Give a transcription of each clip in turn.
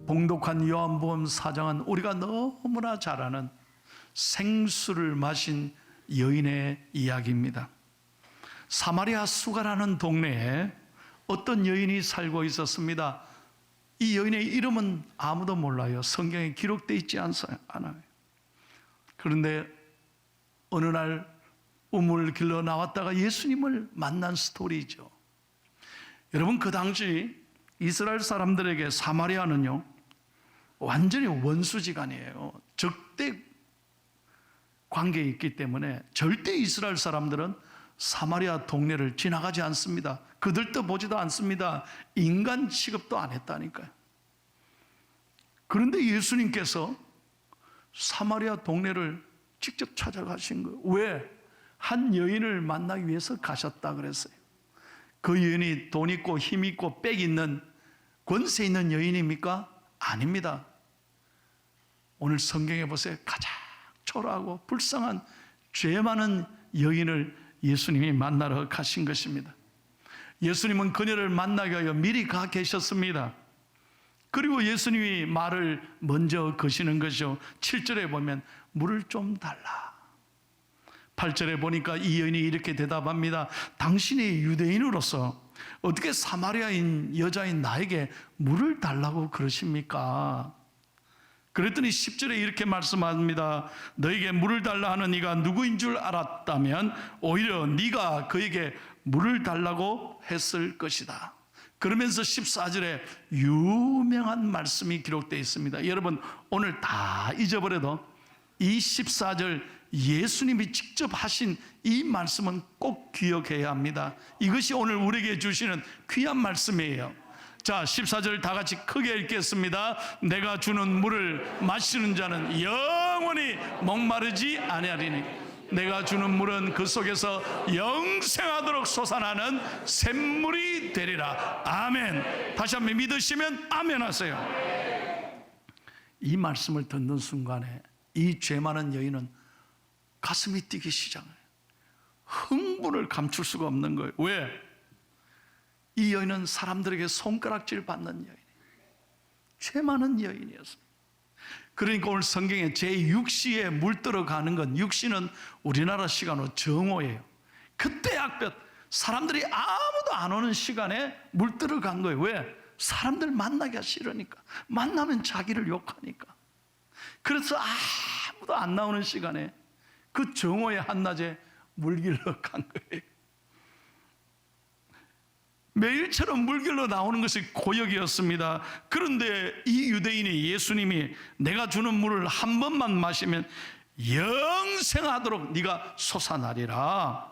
봉독한 요한복음 4장은 우리가 너무나 잘 아는 생수를 마신 여인의 이야기입니다. 사마리아 수가라는 동네에 어떤 여인이 살고 있었습니다. 이 여인의 이름은 아무도 몰라요. 성경에 기록되어 있지 않아요. 그런데 어느 날 우물 길러 나왔다가 예수님을 만난 스토리죠. 여러분, 그 당시 이스라엘 사람들에게 사마리아는요, 완전히 원수지간이에요. 적대 관계에 있기 때문에 절대 이스라엘 사람들은 사마리아 동네를 지나가지 않습니다. 그들도 보지도 않습니다. 인간 취급도 안 했다니까요. 그런데 예수님께서 사마리아 동네를 직접 찾아가신 거예요. 왜? 한 여인을 만나기 위해서 가셨다 그랬어요. 그 여인이 돈 있고 힘 있고 빽 있는 권세 있는 여인입니까? 아닙니다. 오늘 성경에 보세요. 가장 초라하고 불쌍한 죄 많은 여인을 예수님이 만나러 가신 것입니다. 예수님은 그녀를 만나기 위하여 미리 가 계셨습니다. 그리고 예수님이 말을 먼저 거시는 것이죠. 7절에 보면 물을 좀 달라. 8절에 보니까 이 여인이 이렇게 대답합니다. 당신이 유대인으로서 어떻게 사마리아인 여자인 나에게 물을 달라고 그러십니까? 그랬더니 10절에 이렇게 말씀합니다. 너에게 물을 달라 하는 이가 누구인 줄 알았다면 오히려 네가 그에게 물을 달라고 했을 것이다. 그러면서 14절에 유명한 말씀이 기록되어 있습니다. 여러분, 오늘 다 잊어버려도 이 14절 예수님이 직접 하신 이 말씀은 꼭 기억해야 합니다. 이것이 오늘 우리에게 주시는 귀한 말씀이에요. 자, 14절 다 같이 크게 읽겠습니다. 내가 주는 물을 마시는 자는 영원히 목마르지 아니하리니 내가 주는 물은 그 속에서 영생하도록 솟아나는 샘물이 되리라. 아멘. 다시 한번 믿으시면 아멘 하세요. 이 말씀을 듣는 순간에 이 죄 많은 여인은 가슴이 뛰기 시작해요. 흥분을 감출 수가 없는 거예요. 왜? 이 여인은 사람들에게 손가락질 받는 여인이에요. 죄 많은 여인이었습니다. 그러니까 오늘 성경에 제6시에 물 들어가는 건, 6시는 우리나라 시간으로 정오예요. 그때 약볕, 사람들이 아무도 안 오는 시간에 물 들어간 거예요. 왜? 사람들 만나기가 싫으니까. 만나면 자기를 욕하니까. 그래서 아무도 안 나오는 시간에 그 정오의 한낮에 물길로 간 거예요. 매일처럼 물길로 나오는 것이 고역이었습니다. 그런데 이 유대인이 예수님이 내가 주는 물을 한 번만 마시면 영생하도록 네가 솟아나리라.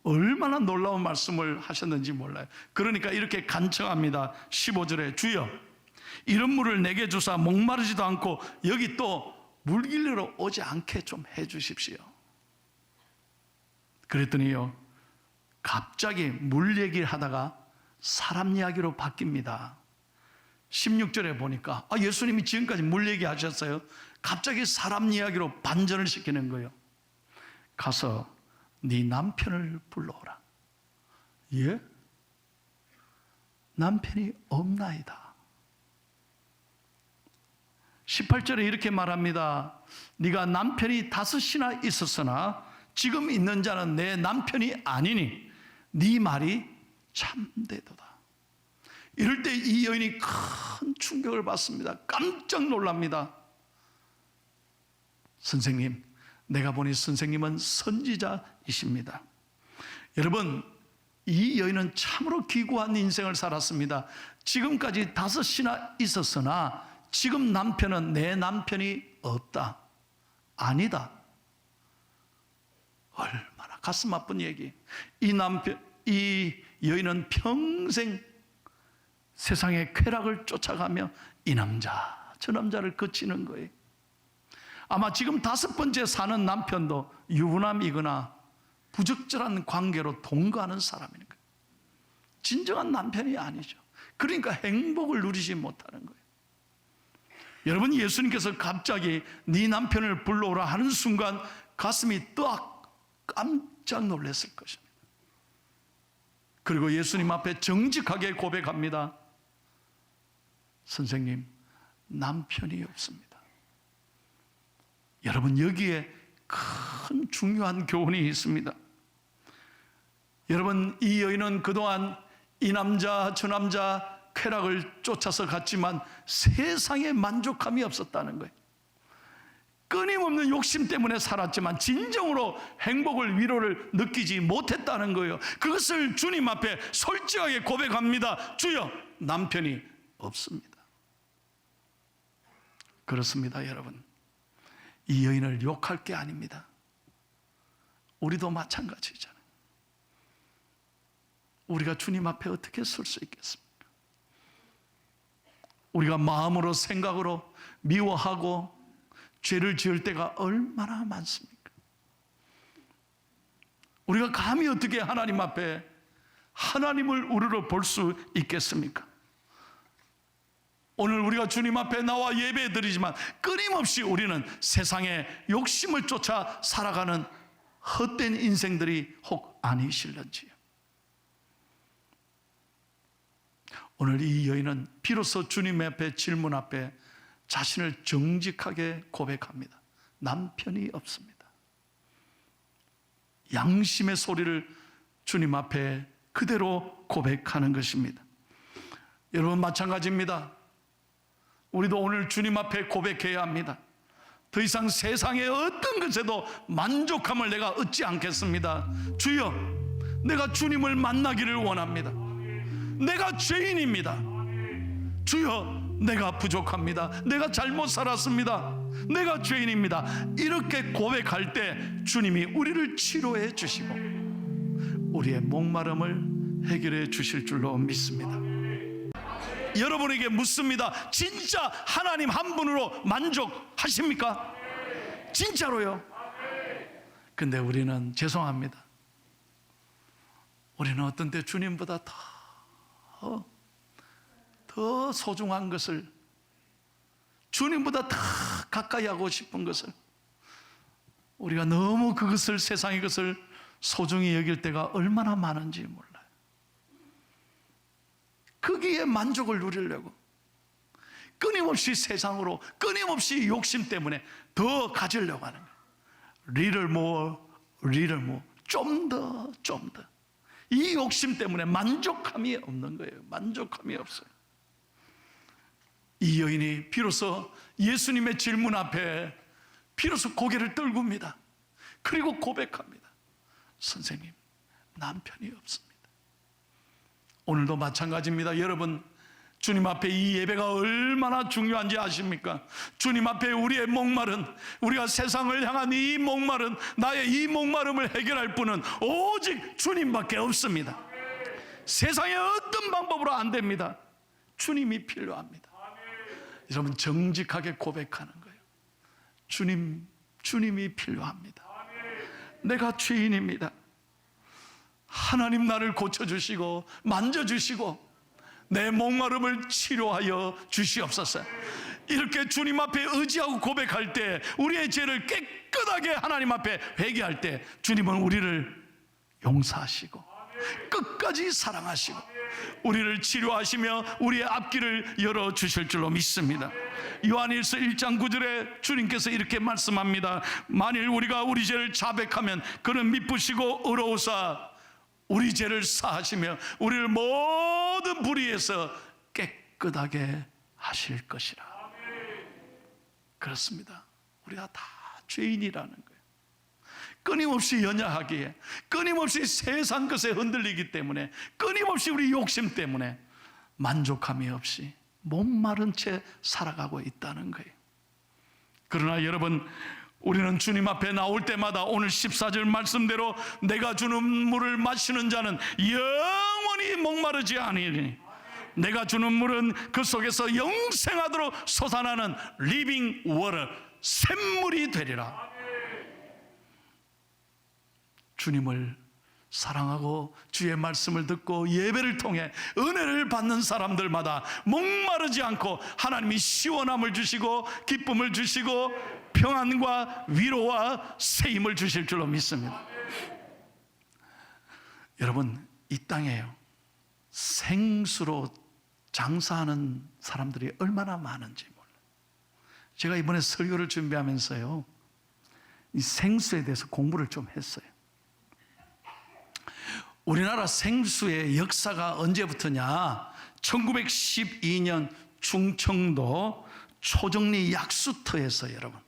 얼마나 놀라운 말씀을 하셨는지 몰라요. 그러니까 이렇게 간청합니다. 15절에 주여 이런 물을 내게 주사 목마르지도 않고 여기 또 물길로 오지 않게 좀 해 주십시오. 그랬더니요, 갑자기 물 얘기를 하다가 사람 이야기로 바뀝니다. 16절에 보니까 예수님이 지금까지 물 얘기하셨어요. 갑자기 사람 이야기로 반전을 시키는 거예요. 가서 네 남편을 불러오라. 예? 남편이 없나이다. 18절에 이렇게 말합니다. 네가 남편이 5이나 있었으나 지금 있는 자는 내 남편이 아니니 네 말이 참되도다. 이럴 때 이 여인이 큰 충격을 받습니다. 깜짝 놀랍니다. 선생님, 내가 보니 선생님은 선지자이십니다. 여러분, 이 여인은 참으로 기구한 인생을 살았습니다. 지금까지 5이나 있었으나 지금 남편은 내 남편이 없다. 아니다. 얼마나 가슴 아픈 얘기. 이 여인은 평생 세상의 쾌락을 쫓아가며 이 남자 저 남자를 거치는 거예요. 아마 지금 5번째 사는 남편도 유부남이거나 부적절한 관계로 동거하는 사람이니까 진정한 남편이 아니죠. 그러니까 행복을 누리지 못하는 거예요. 여러분, 예수님께서 갑자기 네 남편을 불러오라 하는 순간 가슴이 뜨악 깜짝 놀랐을 것입니다. 그리고 예수님 앞에 정직하게 고백합니다. 선생님, 남편이 없습니다. 여러분, 여기에 큰 중요한 교훈이 있습니다. 여러분, 이 여인은 그동안 이 남자 저 남자 쾌락을 쫓아서 갔지만 세상에 만족함이 없었다는 거예요. 끊임없는 욕심 때문에 살았지만 진정으로 행복을, 위로를 느끼지 못했다는 거예요. 그것을 주님 앞에 솔직하게 고백합니다. 주여, 남편이 없습니다. 그렇습니다, 여러분. 이 여인을 욕할 게 아닙니다. 우리도 마찬가지잖아요. 우리가 주님 앞에 어떻게 설 수 있겠습니까? 우리가 마음으로, 생각으로 미워하고 죄를 지을 때가 얼마나 많습니까? 우리가 감히 어떻게 하나님 앞에 하나님을 우러러 볼 수 있겠습니까? 오늘 우리가 주님 앞에 나와 예배 드리지만 끊임없이 우리는 세상의 욕심을 쫓아 살아가는 헛된 인생들이 혹 아니실런지요? 오늘 이 여인은 비로소 주님 앞에, 질문 앞에 자신을 정직하게 고백합니다. 남편이 없습니다. 양심의 소리를 주님 앞에 그대로 고백하는 것입니다. 여러분, 마찬가지입니다. 우리도 오늘 주님 앞에 고백해야 합니다. 더 이상 세상의 어떤 것에도 만족함을 내가 얻지 않겠습니다. 주여, 내가 주님을 만나기를 원합니다. 내가 죄인입니다. 주여, 내가 부족합니다. 내가 잘못 살았습니다. 내가 죄인입니다. 이렇게 고백할 때 주님이 우리를 치료해 주시고 우리의 목마름을 해결해 주실 줄로 믿습니다. 여러분에게 묻습니다. 진짜 하나님 한 분으로 만족하십니까? 진짜로요? 근데 우리는 죄송합니다. 우리는 어떤 때 주님보다 더 소중한 것을, 주님보다 더 가까이 하고 싶은 것을, 우리가 너무 그것을, 세상의 것을 소중히 여길 때가 얼마나 많은지 몰라요. 거기에 만족을 누리려고 끊임없이 세상으로, 끊임없이 욕심 때문에 더 가지려고 하는 거예요. little more, 좀 더. 이 욕심 때문에 만족함이 없는 거예요. 만족함이 없어요. 이 여인이 비로소 예수님의 질문 앞에 비로소 고개를 떨굽니다. 그리고 고백합니다. 선생님, 남편이 없습니다. 오늘도 마찬가지입니다. 여러분, 주님 앞에 이 예배가 얼마나 중요한지 아십니까? 주님 앞에 우리의 목마른, 우리가 세상을 향한 이 목마른, 나의 이 목마름을 해결할 분은 오직 주님밖에 없습니다. 세상의 어떤 방법으로 안 됩니다. 주님이 필요합니다. 여러분, 정직하게 고백하는 거예요. 주님이 필요합니다. 내가 죄인입니다. 하나님, 나를 고쳐주시고 만져주시고 내 목마름을 치료하여 주시옵소서. 이렇게 주님 앞에 의지하고 고백할 때, 우리의 죄를 깨끗하게 하나님 앞에 회개할 때 주님은 우리를 용서하시고 끝까지 사랑하시고 우리를 치료하시며 우리의 앞길을 열어주실 줄로 믿습니다. 요한일서 1장 9절에 주님께서 이렇게 말씀합니다. 만일 우리가 우리 죄를 자백하면 그는 미쁘시고 의로우사 우리 죄를 사하시며 우리를 모든 불의에서 깨끗하게 하실 것이라. 그렇습니다. 우리가 다 죄인이라는 거예요. 끊임없이 연약하기에, 끊임없이 세상 것에 흔들리기 때문에, 끊임없이 우리 욕심 때문에 만족함이 없이 목마른 채 살아가고 있다는 거예요. 그러나 여러분, 우리는 주님 앞에 나올 때마다 오늘 14절 말씀대로 내가 주는 물을 마시는 자는 영원히 목마르지 아니하니 내가 주는 물은 그 속에서 영생하도록 솟아나는 리빙 워터, 샘물이 되리라. 주님을 사랑하고 주의 말씀을 듣고 예배를 통해 은혜를 받는 사람들마다 목마르지 않고 하나님이 시원함을 주시고 기쁨을 주시고 평안과 위로와 새 힘을 주실 줄로 믿습니다. 여러분, 이 땅에요, 생수로 장사하는 사람들이 얼마나 많은지 몰라요. 제가 이번에 설교를 준비하면서요, 이 생수에 대해서 공부를 좀 했어요. 우리나라 생수의 역사가 언제부터냐? 1912년 충청도 초정리 약수터에서, 여러분,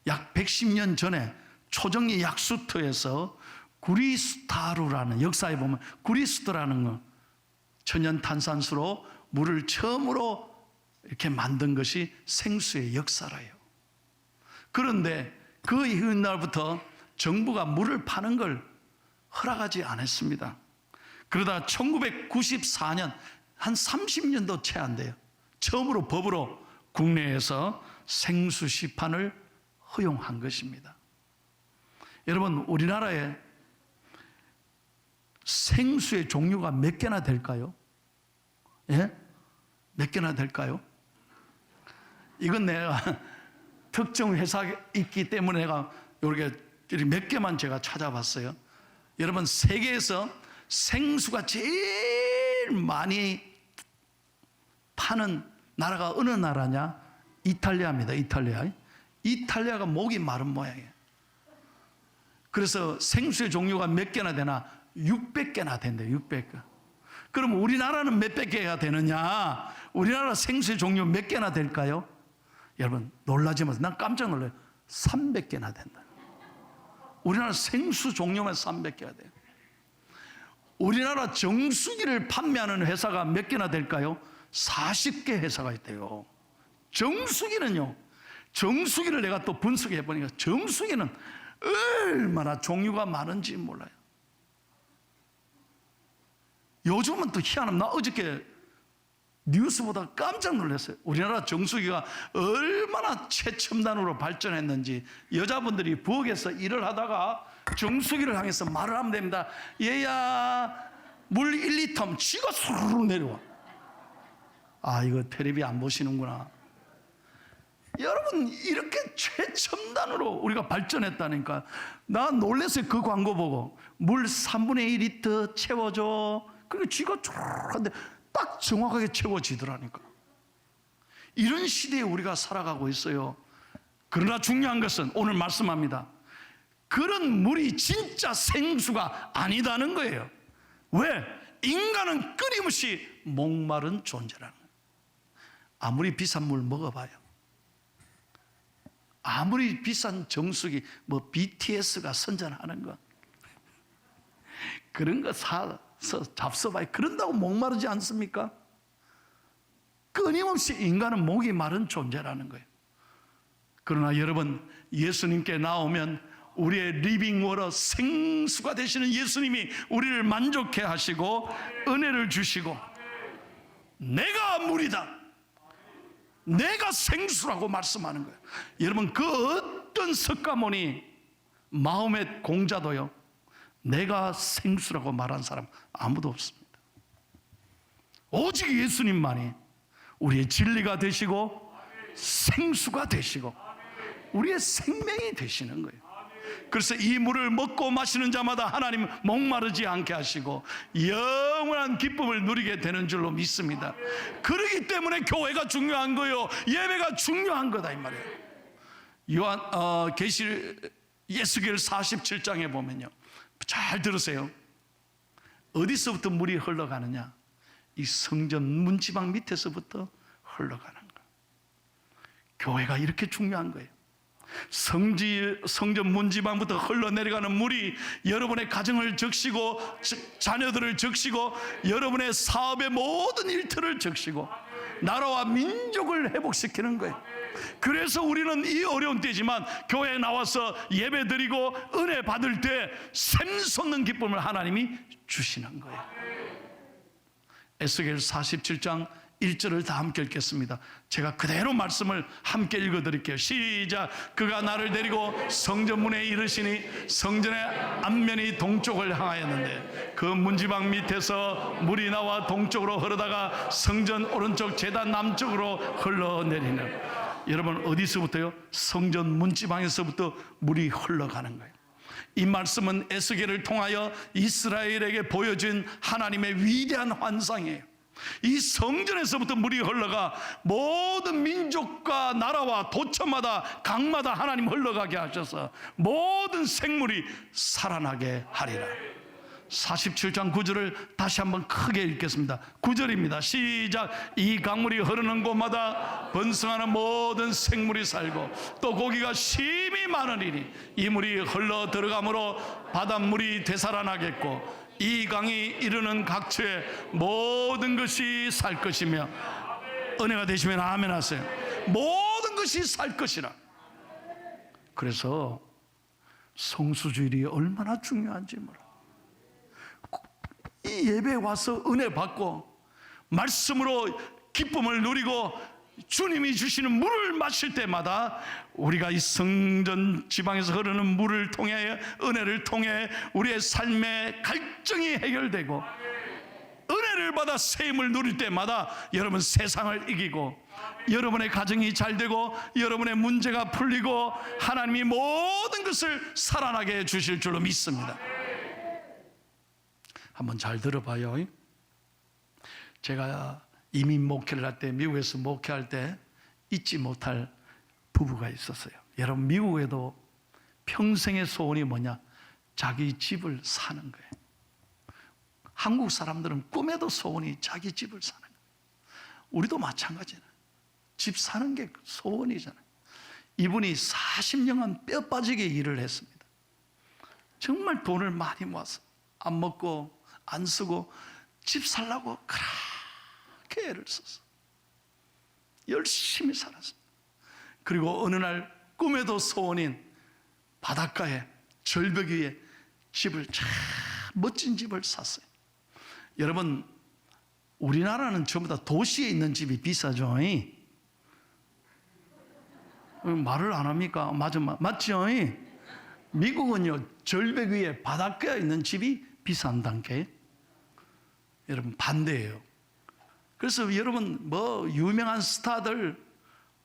약 110년 전에 초정리 약수터에서 구리스타루라는, 역사에 보면 구리스타라는 거, 천연 탄산수로 물을 처음으로 이렇게 만든 것이 생수의 역사라요. 그런데 그 이튿날부터 정부가 물을 파는 걸 허락하지 않았습니다. 그러다 1994년, 한 30년도 채 안 돼요, 처음으로 법으로 국내에서 생수 시판을 허용한 것입니다. 여러분, 우리나라에 생수의 종류가 몇 개나 될까요? 예? 몇 개나 될까요? 이건 내가 특정 회사에 있기 때문에 내가 이렇게 몇 개만 제가 찾아봤어요. 여러분, 세계에서 생수가 제일 많이 파는 나라가 어느 나라냐? 이탈리아입니다. 이탈리아가 목이 마른 모양이에요. 그래서 생수의 종류가 몇 개나 되나? 600개나 된대요. 600개. 그럼 우리나라는 몇백 개가 되느냐? 우리나라 생수의 종류 몇 개나 될까요? 여러분, 놀라지 마세요. 난 깜짝 놀라요. 300개나 된다. 우리나라 생수 종류만 300개가 돼요. 우리나라 정수기를 판매하는 회사가 몇 개나 될까요? 40개 회사가 있대요. 정수기는요, 정수기를 내가 또 분석해 보니까 정수기는 얼마나 종류가 많은지 몰라요. 요즘은 또 희한합니다. 나 어저께 뉴스보다 깜짝 놀랐어요. 우리나라 정수기가 얼마나 최첨단으로 발전했는지. 여자분들이 부엌에서 일을 하다가 정수기를 향해서 말을 하면 됩니다. 얘야, 물 1리터, 쥐가 수르르 내려와. 아, 이거 텔레비 안 보시는구나. 여러분, 이렇게 최첨단으로 우리가 발전했다니까. 나 놀랐어요. 그 광고 보고. 물 3분의 1리터 채워줘. 그러니까 쥐가 쫙한데 딱 정확하게 채워지더라니까. 이런 시대에 우리가 살아가고 있어요. 그러나 중요한 것은 오늘 말씀합니다. 그런 물이 진짜 생수가 아니다는 거예요. 왜? 인간은 끊임없이 목마른 존재라는 거예요. 아무리 비싼 물 먹어봐요. 아무리 비싼 정수기, 뭐 BTS가 선전하는 거, 그런 거 사서 잡숴봐요. 그런다고 목마르지 않습니까? 끊임없이 인간은 목이 마른 존재라는 거예요. 그러나 여러분, 예수님께 나오면 우리의 리빙 워터, 생수가 되시는 예수님이 우리를 만족해 하시고 은혜를 주시고, 내가 물이다, 내가 생수라고 말씀하는 거예요. 여러분, 그 어떤 석가모니 마음의 공자도요, 내가 생수라고 말한 사람 아무도 없습니다. 오직 예수님만이 우리의 진리가 되시고 생수가 되시고 우리의 생명이 되시는 거예요. 그래서 이 물을 먹고 마시는 자마다 하나님 목마르지 않게 하시고 영원한 기쁨을 누리게 되는 줄로 믿습니다. 그렇기 때문에 교회가 중요한 거예요. 예배가 중요한 거다, 이 말이에요. 예수겔 47장에 보면요, 잘 들으세요. 어디서부터 물이 흘러가느냐? 이 성전 문지방 밑에서부터 흘러가는 거예요. 교회가 이렇게 중요한 거예요. 성전 문지방부터 흘러내려가는 물이 여러분의 가정을 적시고 자녀들을 적시고 여러분의 사업의 모든 일터를 적시고 나라와 민족을 회복시키는 거예요. 그래서 우리는 이 어려운 때지만 교회에 나와서 예배드리고 은혜 받을 때 샘솟는 기쁨을 하나님이 주시는 거예요. 에스겔 47장 1절을 다 함께 읽겠습니다. 제가 그대로 말씀을 함께 읽어드릴게요. 시작. 그가 나를 데리고 성전문에 이르시니 성전의 앞면이 동쪽을 향하였는데 그 문지방 밑에서 물이 나와 동쪽으로 흐르다가 성전 오른쪽 제단 남쪽으로 흘러내리는. 여러분, 어디서부터요? 성전 문지방에서부터 물이 흘러가는 거예요. 이 말씀은 에스겔을 통하여 이스라엘에게 보여준 하나님의 위대한 환상이에요. 이 성전에서부터 물이 흘러가 모든 민족과 나라와 도처마다 강마다 하나님 흘러가게 하셔서 모든 생물이 살아나게 하리라. 47장 9절을 다시 한번 크게 읽겠습니다. 9절입니다. 시작. 이 강물이 흐르는 곳마다 번성하는 모든 생물이 살고 또 고기가 심히 많으리니 이 물이 흘러 들어가므로 바닷물이 되살아나겠고 이 강이 이르는 각처에 모든 것이 살 것이며, 은혜가 되시면 아멘 하세요. 모든 것이 살 것이라. 그래서 성수주일이 얼마나 중요한지 몰라. 이 예배에 와서 은혜 받고 말씀으로 기쁨을 누리고 주님이 주시는 물을 마실 때마다 우리가 이 성전 지방에서 흐르는 물을 통해, 은혜를 통해 우리의 삶의 갈증이 해결되고 은혜를 받아 새 힘을 누릴 때마다 여러분 세상을 이기고 여러분의 가정이 잘 되고 여러분의 문제가 풀리고 하나님이 모든 것을 살아나게 해주실 줄로 믿습니다. 한번 잘 들어봐요. 제가 이민 목회를 할 때, 미국에서 목회할 때 잊지 못할 부부가 있었어요. 여러분, 미국에도 평생의 소원이 뭐냐? 자기 집을 사는 거예요. 한국 사람들은 꿈에도 소원이 자기 집을 사는 거예요. 우리도 마찬가지잖아요. 집 사는 게 소원이잖아요. 이분이 40년간 뼈 빠지게 일을 했습니다. 정말 돈을 많이 모아서 안 먹고 안 쓰고 집 살라고 그렇게 애를 썼어. 열심히 살았습니다. 그리고 어느 날 꿈에도 소원인 바닷가에 절벽 위에 집을 참 멋진 집을 샀어요. 여러분, 우리나라는 전부 다 도시에 있는 집이 비싸죠. 말을 안 합니까? 맞죠? 미국은요, 절벽 위에 바닷가에 있는 집이 비싼다는 게 여러분 반대예요. 그래서 여러분 뭐 유명한 스타들,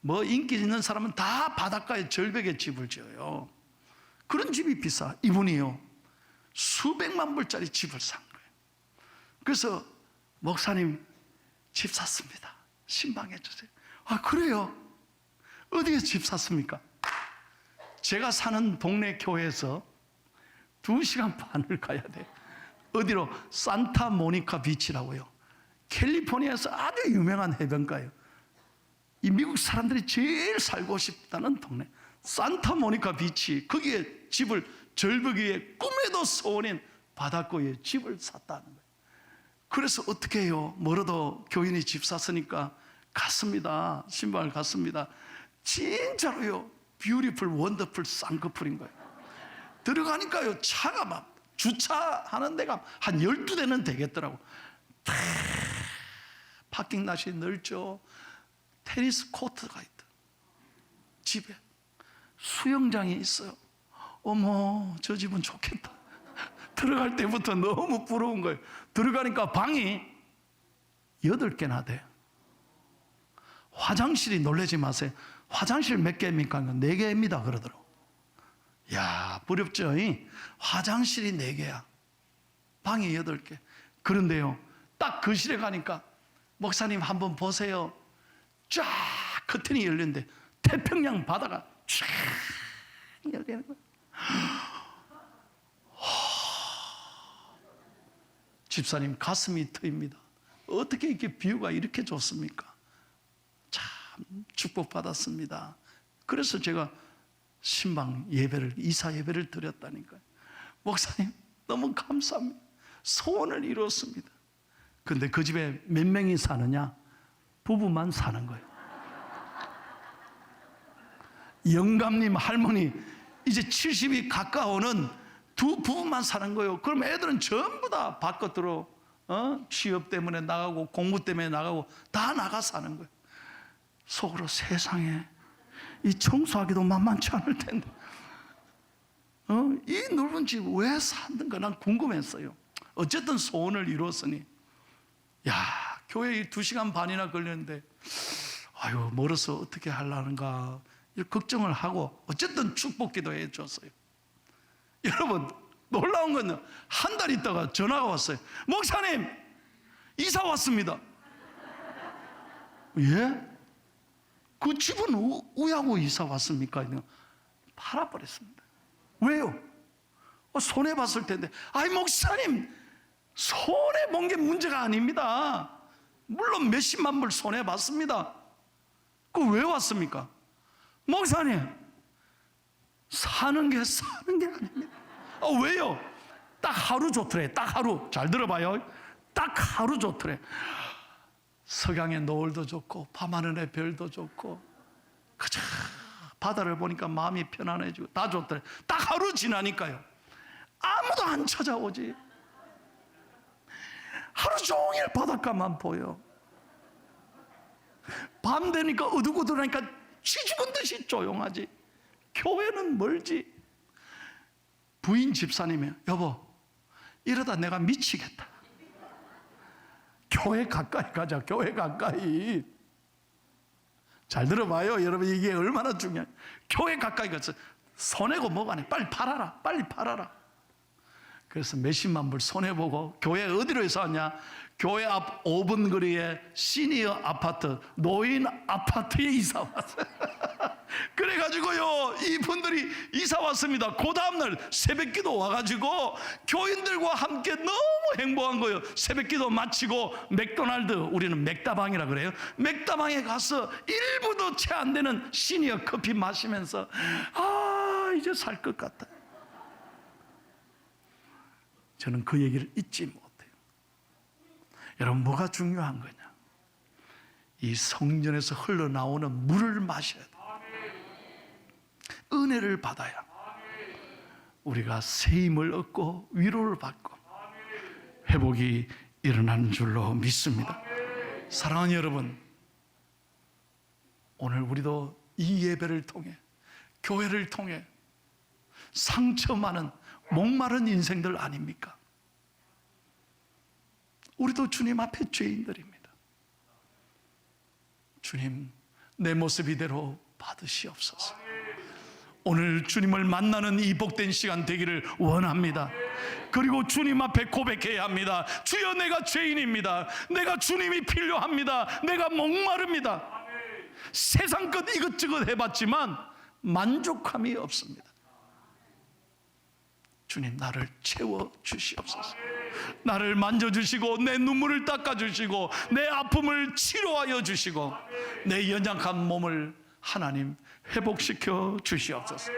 뭐 인기 있는 사람은 다 바닷가에 절벽에 집을 지어요. 그런 집이 비싸. 이분이요, 수백만 불짜리 집을 산 거예요. 그래서 목사님 집 샀습니다. 신방해 주세요. 아, 그래요? 어디에 집 샀습니까? 제가 사는 동네 교회에서 2시간 반을 가야 돼요. 어디로? 산타모니카 비치라고요. 캘리포니아에서 아주 유명한 해변가예요. 이 미국 사람들이 제일 살고 싶다는 동네 산타모니카 비치, 거기에 집을 절벽 위에 꿈에도 소원인 바닷가에 집을 샀다는 거예요. 그래서 어떻게 해요? 멀어도 교인이 집 샀으니까 갔습니다. 신방을 갔습니다. 진짜로요, 뷰티풀 원더풀 쌍꺼풀인 거예요. 들어가니까요, 차가 막 주차하는 데가 한 12대는 되겠더라고. 파킹 낫이 넓죠. 테니스 코트가 있다. 집에 수영장이 있어요. 어머, 저 집은 좋겠다. 들어갈 때부터 너무 부러운 거예요. 들어가니까 방이 8개나 돼. 화장실이, 놀라지 마세요, 화장실 몇 개입니까? 4개입니다 그러더라고. 야, 부럽죠? 화장실이 4개야. 방이 8개. 그런데요, 딱 거실에 가니까 목사님 한번 보세요. 쫙 커튼이 열리는데 태평양 바다가 쫙 열리는 거예요. 집사님 가슴이 트입니다. 어떻게 이렇게 뷰가 이렇게 좋습니까? 참 축복받았습니다. 그래서 제가 신방 예배를, 이사 예배를 드렸다니까요. 목사님 너무 감사합니다. 소원을 이루었습니다. 그런데 그 집에 몇 명이 사느냐? 부부만 사는 거예요. 영감님 할머니 이제 70이 가까워는 두 부부만 사는 거예요. 그럼 애들은 전부 다 바깥으로 취업 때문에 나가고 공부 때문에 나가고 다 나가 사는 거예요. 속으로 세상에 이 청소하기도 만만치 않을 텐데 이 넓은 집 왜 샀는가 난 궁금했어요. 어쨌든 소원을 이루었으니, 야, 교회에 2시간 반이나 걸렸는데 아유, 멀어서 어떻게 하려는가 걱정을 하고 어쨌든 축복 기도해 줬어요. 여러분, 놀라운 건 한 달 있다가 전화가 왔어요. 목사님 이사 왔습니다. 예? 그 집은 우야고 이사 왔습니까? 팔아버렸습니다. 왜요? 손해봤을 텐데. 아이, 목사님, 손해본 게 문제가 아닙니다. 물론 몇십만 불 손해봤습니다. 그 왜 왔습니까? 목사님, 사는 게 아닙니다. 왜요? 딱 하루 좋더래. 딱 하루. 잘 들어봐요. 딱 하루 좋더래. 석양의 노을도 좋고 밤하늘의 별도 좋고 그저 바다를 보니까 마음이 편안해지고 다 좋더래. 딱 하루 지나니까요, 아무도 안 찾아오지. 하루 종일 바닷가만 보여. 밤 되니까 어둑어둑하니까 쥐죽은 듯이 조용하지. 교회는 멀지. 부인 집사님이, 여보, 이러다 내가 미치겠다. 교회 가까이 가자. 교회 가까이. 잘 들어봐요, 여러분. 이게 얼마나 중요해. 교회 가까이 가서 손해고 뭐가 아니야. 빨리 팔아라. 빨리 팔아라. 그래서 몇십만 불 손해보고 교회 어디로 해서 왔냐? 교회 앞 5분 거리에 시니어 아파트, 노인 아파트에 이사 왔어요. 그래가지고요, 이분들이 이사 왔습니다. 그 다음날 새벽기도 와가지고 교인들과 함께 너무 행복한 거예요. 새벽기도 마치고 맥도날드, 우리는 맥다방이라 그래요. 맥다방에 가서 1분도 채 안 되는 시니어 커피 마시면서 이제 살 것 같다. 저는 그 얘기를 잊지 못해요. 여러분, 뭐가 중요한 거냐? 이 성전에서 흘러나오는 물을 마셔야 돼요. 은혜를 받아야 우리가 새 힘을 얻고 위로를 받고 회복이 일어나는 줄로 믿습니다. 사랑하는 여러분, 오늘 우리도 이 예배를 통해, 교회를 통해 상처 많은 목마른 인생들 아닙니까? 우리도 주님 앞에 죄인들입니다. 주님, 내 모습 이대로 받으시옵소서. 오늘 주님을 만나는 이 복된 시간 되기를 원합니다. 그리고 주님 앞에 고백해야 합니다. 주여, 내가 죄인입니다. 내가 주님이 필요합니다. 내가 목마릅니다. 세상 것 이것저것 해봤지만 만족함이 없습니다. 주님, 나를 채워주시옵소서. 나를 만져주시고 내 눈물을 닦아주시고 내 아픔을 치료하여 주시고 내 연약한 몸을 하나님 회복시켜 주시옵소서.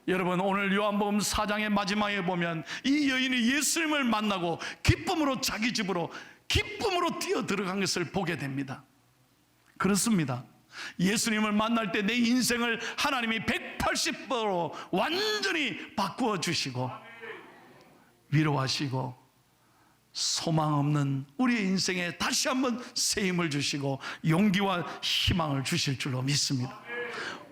여러분, 오늘 요한복음 4장의 마지막에 보면 이 여인이 예수님을 만나고 기쁨으로 자기 집으로 기쁨으로 뛰어 들어간 것을 보게 됩니다. 그렇습니다. 예수님을 만날 때 내 인생을 하나님이 180도로 완전히 바꾸어 주시고 위로하시고 소망 없는 우리의 인생에 다시 한번 새 힘을 주시고 용기와 희망을 주실 줄로 믿습니다.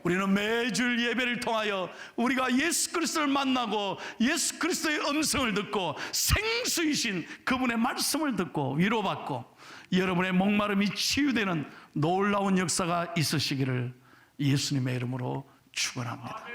우리는 매주 예배를 통하여 우리가 예수 그리스도를 만나고 예수 그리스도의 음성을 듣고 생수이신 그분의 말씀을 듣고 위로받고 여러분의 목마름이 치유되는 놀라운 역사가 있으시기를 예수님의 이름으로 축원합니다.